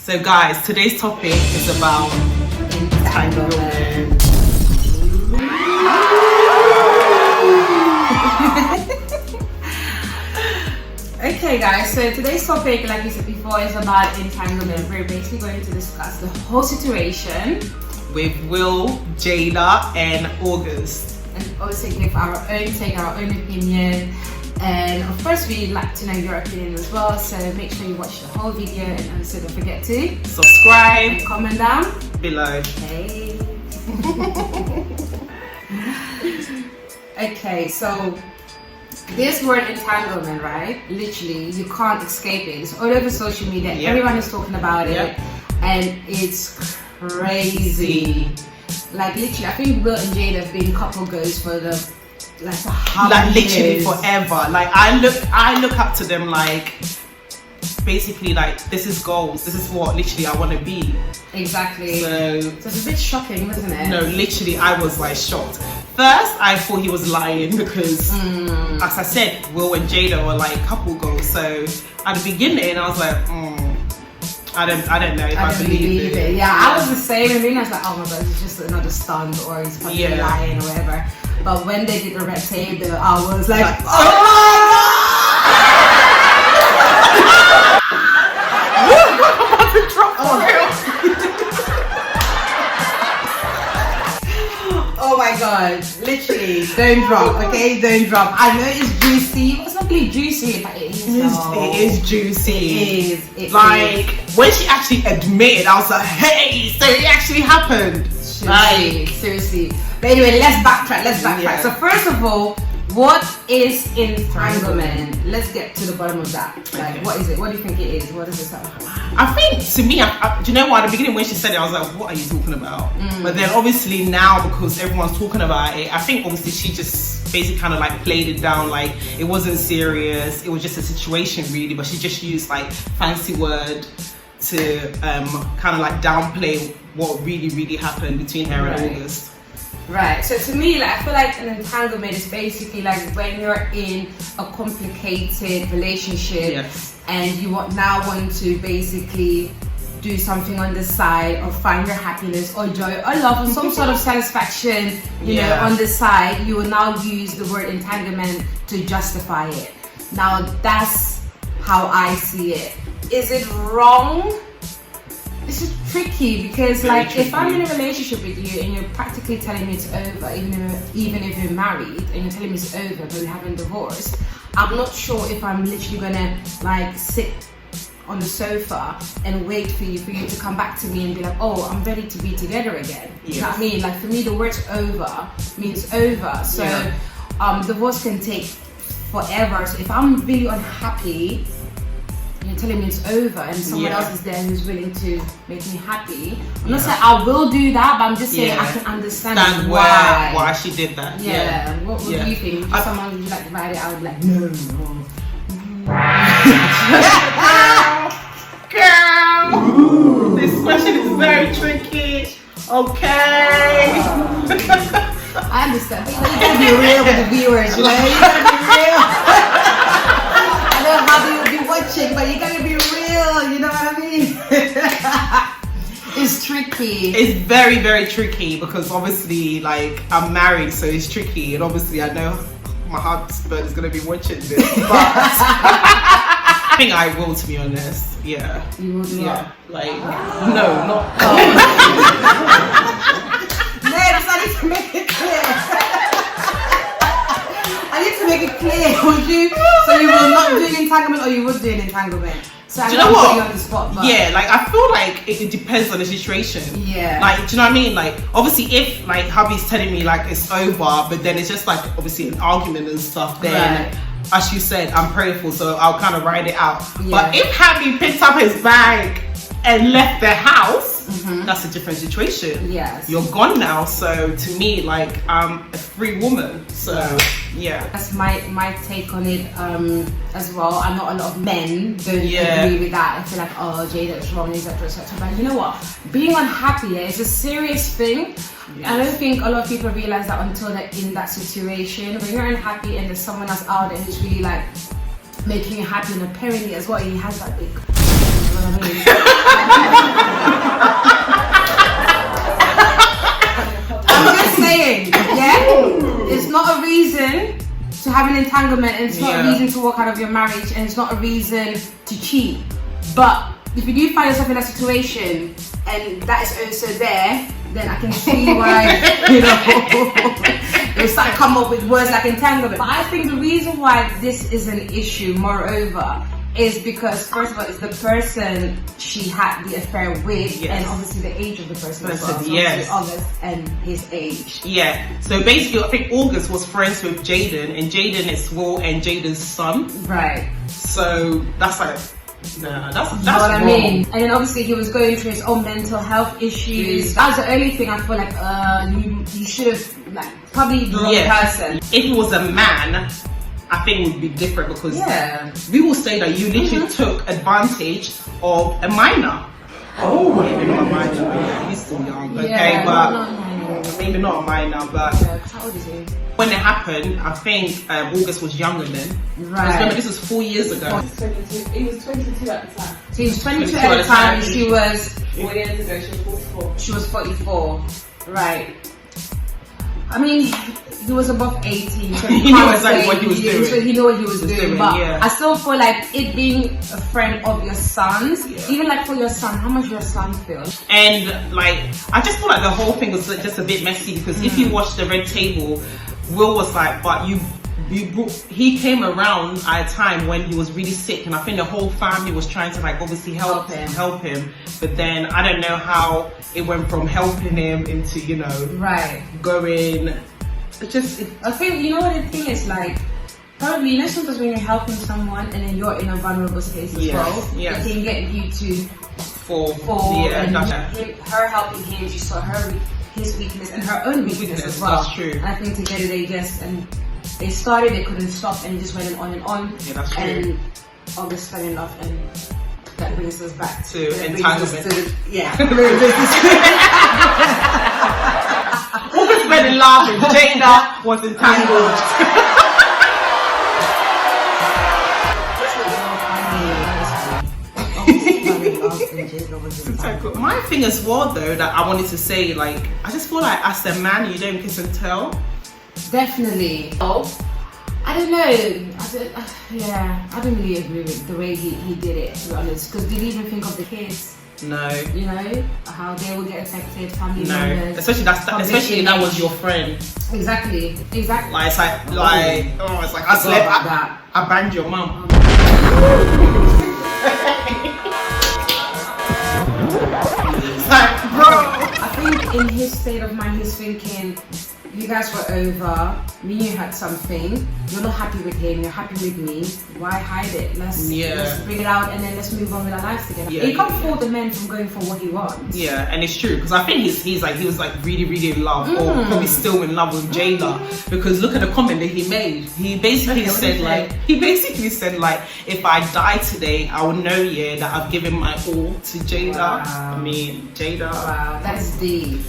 So guys, today's topic is about entanglement. Okay guys, so today's topic, like we said before, is about entanglement. We're basically going to discuss the whole situation with Will, Jada and August. and also give our own take, our own opinion. And of course we'd like to know your opinion as well, so make sure you watch the whole video and also don't forget to subscribe and comment down below. Okay. Okay, so this word entanglement, right? Literally, you can't escape it. It's all over social media. Yep. Everyone is talking about it, and it's crazy. Like literally, I think Will and Jada have been couple goals for the literally forever. Like I look up to them, like basically like this is goals. This is what literally I want to be. Exactly. So it's a bit shocking, wasn't it? No, literally I was like shocked. First I thought he was lying because as I said, Will and Jada were like couple goals. So at the beginning I was like, I don't know if I believe it. Yeah, I was the same. I mean, I was like, oh my god, it's just another stunt or he's fucking lying or whatever. But when they did the red table, I was like, oh my god, literally, don't drop, okay? Don't drop. I know it's juicy. It's not really juicy, but it is. It is juicy. It is. When she actually admitted, I was like, hey, so it actually happened. Seriously. But anyway, let's backtrack. Yeah. So first of all, what is entanglement? Let's get to the bottom of that. Like, Okay. what is it? What do you think it is? What does it sound like? I think to me, do you know what? At the beginning when she said it, I was like, what are you talking about? But then obviously now, because everyone's talking about it, I think obviously she just basically kind of like played it down like it wasn't serious. It was just a situation really, but she just used like fancy word to kind of like downplay what really happened between her and August. Right, so to me, like, I feel like an entanglement is basically like when you're in a complicated relationship and you now want to basically do something on the side or find your happiness or joy or love or some sort of satisfaction, you know, on the side, you will now use the word entanglement to justify it. Now, that's how I see it. Is it wrong? This is tricky because if I'm in a relationship with you and you're practically telling me it's over, even if you're married and you're telling me it's over but we haven't divorced, I'm not sure if I'm literally gonna like sit on the sofa and wait for you to come back to me and be like, oh, I'm ready to be together again. You know what I mean? Like for me, the word over means over. So divorce can take forever. So if I'm really unhappy, you're telling me it's over and someone else is there who's willing to make me happy. I'm not saying I will do that, but I'm just saying I can understand why she did that. What do you think? If someone would like write it, I would be like, no. Girl, this question is very tricky. Okay. I understand, but you gotta be real with the viewers, you know? You gotta be real. I don't know how they will be watching, but you gotta be real, you know what I mean? It's tricky. It's very tricky because obviously like I'm married, so it's tricky, and obviously I know my husband is gonna be watching this, but I think I will, to be honest. Yeah. You will do that? Like no, not Ned, I need to make it clear. I need to make it clear. Would you? So you will not do an entanglement, or you would do an entanglement? So do you know what? You on the spot, but yeah, like I feel like it depends on the situation. Yeah. Like, do you know what I mean? Like, obviously, if like hubby's telling me like it's over, but then it's just like obviously an argument and stuff, then as you said, I'm prayerful, so I'll kind of ride it out. Yeah. But if hubby picked up his bag and left the house, that's a different situation. Yes. You're gone now, so to me, like, I'm a free woman. So yeah. That's my take on it as well. I know a lot of men don't agree with that. I feel like, oh, Jada is wrong, etc. But you know what? Being unhappy is a serious thing. I don't think a lot of people realize that until they're in that situation. When you're unhappy and there's someone else out there who's really like making you happy, and apparently as well, he has that big. You know what I mean? entanglement, and it's not a reason to walk out of your marriage, and it's not a reason to cheat. But if you do find yourself in that situation and that is also there, then I can see why, you know, they start to come up with words like entanglement. But I think the reason why this is an issue, moreover, is because first of all, it's the person she had the affair with, and obviously the age of the person as well. So August and his age. Yeah. So basically, I think August was friends with Jaden, and Jaden is Will and Jaden's son. Right. So that's like, nah, that's what I mean. And then obviously he was going through his own mental health issues. That was the only thing I feel like you should have, like, probably the wrong person. If he was a man, I think it would be different, because we will say that you literally took advantage of a minor. Oh, maybe not a minor, but he's still young, okay? But maybe not a minor, but how old is he? When it happened, I think August was younger then. Right. Remember, this was 4 years ago. He was 22 at the time. So he was 22 at the time, and she was 4 years ago, she was 44. She was 44. Right. I mean, he was above 18, so he knew exactly what he was doing. So he knew what he was doing. But yeah. I still feel like it being a friend of your son's, even like for your son, how much your son feel? And like, I just feel like the whole thing was just a bit messy, because if you watch the Red Table, Will was like, but he came around at a time when he was really sick, and I think the whole family was trying to, like, obviously help him. But then I don't know how it went from helping him into, you know, going. I think, you know what the thing is, like, probably, you know, sometimes when you're helping someone and then you're in a vulnerable space as well, it can get you to fall. And her helping him, she saw his weakness and her own weakness as well. That's true. And I think together they started, they couldn't stop, and it just went on and on. Yeah, that's true. And August fell in love, and that brings us back to entanglement. August fell in love, and Jada was entangled. My thing as well, though, that I wanted to say, like, I just feel like as a man, you don't kiss and tell. Definitely. Oh, I don't know. I don't really agree with the way he did it, to be honest. Because did he even think of the kids? No. You know how they will get affected, family members. Especially that was your friend. Exactly. Like it's like I banged your mum. Like, bro. I think in his state of mind, he's thinking, you guys were over, me and you had something, you're not happy with him, you're happy with me, why hide it? Let's bring it out, and then let's move on with our lives together. He can't fault the man from going for what he wants. Yeah, and it's true, because I think he was really, really in love, or probably still in love with Jada, because look at the comment that he made. He basically said like, if I die today, I will know that I've given my all to Jada. Wow. I mean, Jada. Wow, that's deep.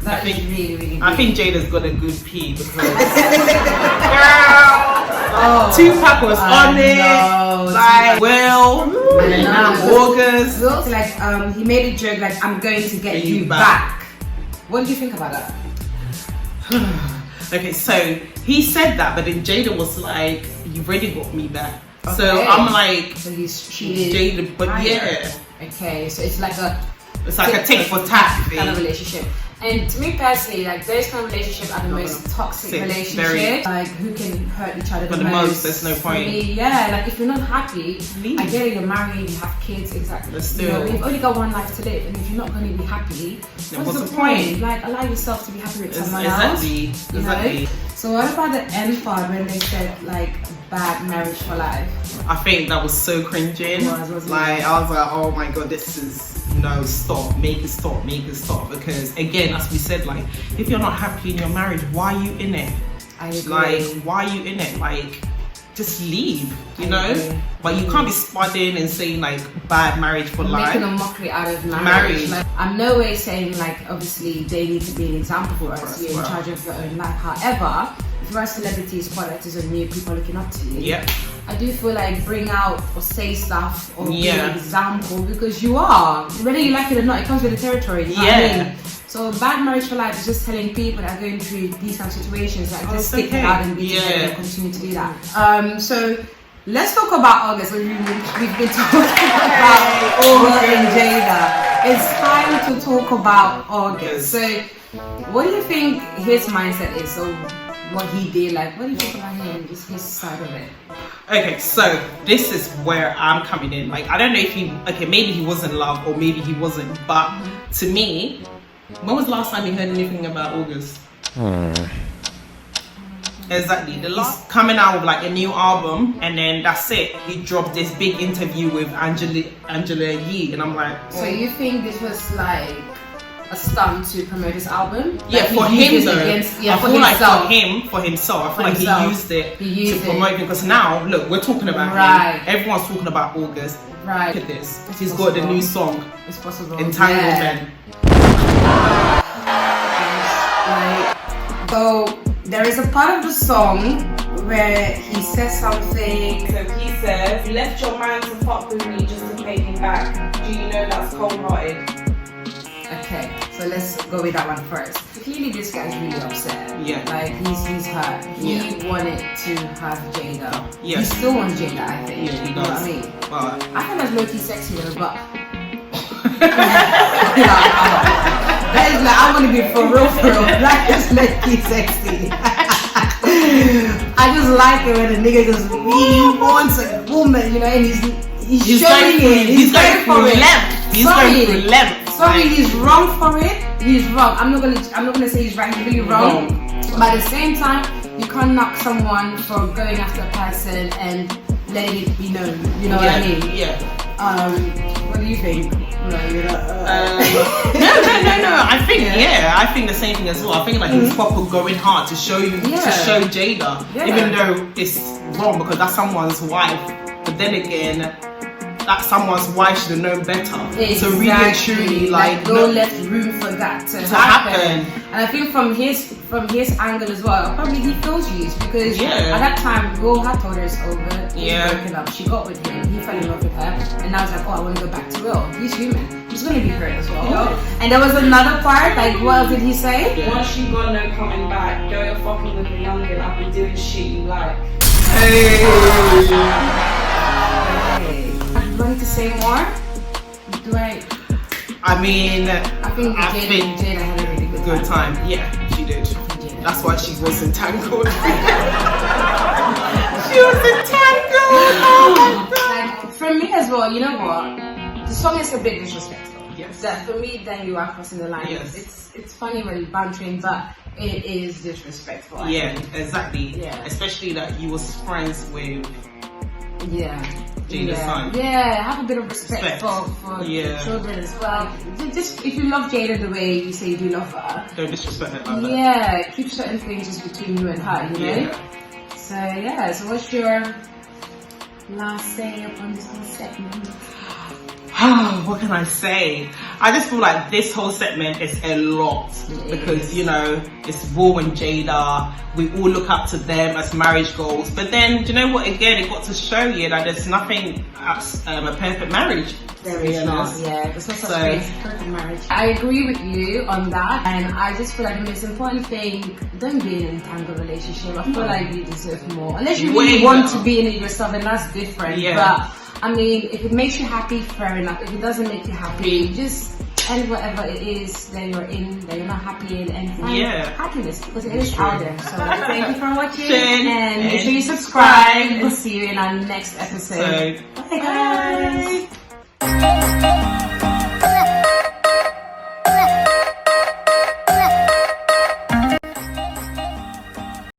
I think Jada's got a good pee, because Tupac was on it. Like, August. Looks like he made a joke like, I'm going to get you back. What do you think about that? Okay, so he said that, but then Jada was like, you've already got me back. Okay. So I'm like, she is Jada, but okay, so it's like a tit for tat kind of relationship. And to me personally, like, those kind of relationships are the most toxic relationships. Like, who can hurt each other the most. There's no point. Me, like, if you're not happy, I get it, you're married, you have kids, exactly. But still, we've only got one life to live, and if you're not going to be happy, what's the point? Like, allow yourself to be happy with someone else. Exactly. So what about the end part when they said, like, bad marriage for life? I think that was so cringing. I was like, oh my god, this is stop, make it stop. Because again, as we said, like, if you're not happy in your marriage, why are you in it? I agree. Like, why are you in it? Like, just leave, you know? But you can't be spudding and saying like bad marriage for life. Making a mockery out of marriage. Like, I'm no way saying like obviously they need to be an example for us. You're in charge of your own life. However, if you're a celebrity, spotlighters and new people looking up to you. I do feel like bring out or say stuff or be an example, because you are. Whether you like it or not, it comes with the territory. You know what I mean? So bad marriage for life is just telling people that are going through these kind of situations that just stick it out and be together and continue to do that. So let's talk about August. We've been talking about August and Jada. It's time to talk about August. So what do you think his mindset is? So what he did, like what do you think about him, just his side of it? Okay, so this is where I'm coming in. Like, I don't know if maybe he was in love or maybe he wasn't, but to me, when was the last time you heard anything about August? Exactly. The last coming out with like a new album, and then that's it. He dropped this big interview with Angela Yee, and I'm like, So you think this was like a stunt to promote his album? Yeah, like for him though. I feel like for himself. I feel like he used it to promote him, because now look, we're talking about him. Everyone's talking about August. Right. Look at this. He's got the new song. It's possible. Entanglement. So there is a part of the song where he says something. So he says, "You left your man to fuck with me just to pay me back. Do you know that's cold-hearted?" Okay, so let's go with that one first. Clearly this guy's really upset. Yeah. Like he's hurt. He wanted to have Jada. Yeah. He still wants Jada, I think. Yeah, he you know does. what I mean? But I think that's low-key sexy though, but that is like, I want to be for real. That is low-key sexy. I just like it when a nigga just really wants a woman, you know, and he's showing it. He's going for length. He's going for length. Sorry, he's wrong for it. He's wrong. I'm not gonna say he's right. He's really wrong. But at the same time, you can't knock someone for going after a person and letting it be known. You know what I mean? Yeah. What do you think? No. I think the same thing as well. I think like he's proper going hard to show Jada, even though it's wrong because that's someone's wife. But then again, that someone's wife should have known better. Exactly. So really and truly, like no left room for that to happen. And I think from his angle as well, probably he feels used because at that time Will had told her it's over. He's broken up. She got with him. He fell in love with her, and now it's like, oh, I want to go back to Will. He's human. He's gonna be hurt as well. Yeah. And there was another part. Like, what else did he say? Yeah. Once you got no coming back, girl, you're fucking with me youngin. I've been doing shit you like. Do I need to say more? Do I? I mean, I think Jada had a really good time. Yeah, she did. That's why she was entangled. She was entangled. Oh my God. Like, for me as well, you know what? The song is a bit disrespectful. Yes. That for me, then you are crossing the line. Yes. It's funny when you're bantering, but it is disrespectful. Yeah, exactly. Yeah. Especially that you was friends with Jada's son. Yeah, have a bit of respect for the children as well. Just if you love Jada the way you say you do love her, don't disrespect her like that. Yeah, keep certain things just between you and her, you know? So what's your last say upon this whole segment? What can I say? I just feel like this whole segment is a lot because you know it's Will and Jada. We all look up to them as marriage goals, but then do you know what? Again, it got to show you that there's nothing as a perfect marriage. There is not. Yeah, there's no such thing as a perfect marriage. I agree with you on that, and I just feel like the most important thing: don't be in an entangled relationship. I feel like you deserve more, unless you really want to be in it yourself, and that's different. Yeah. But I mean, if it makes you happy, fair enough. If it doesn't make you happy, just end whatever it is that you're in, that you're not happy in, and find happiness, because it is out there. So thank you for watching, and make sure you subscribe, and see you in our next episode. Bye guys.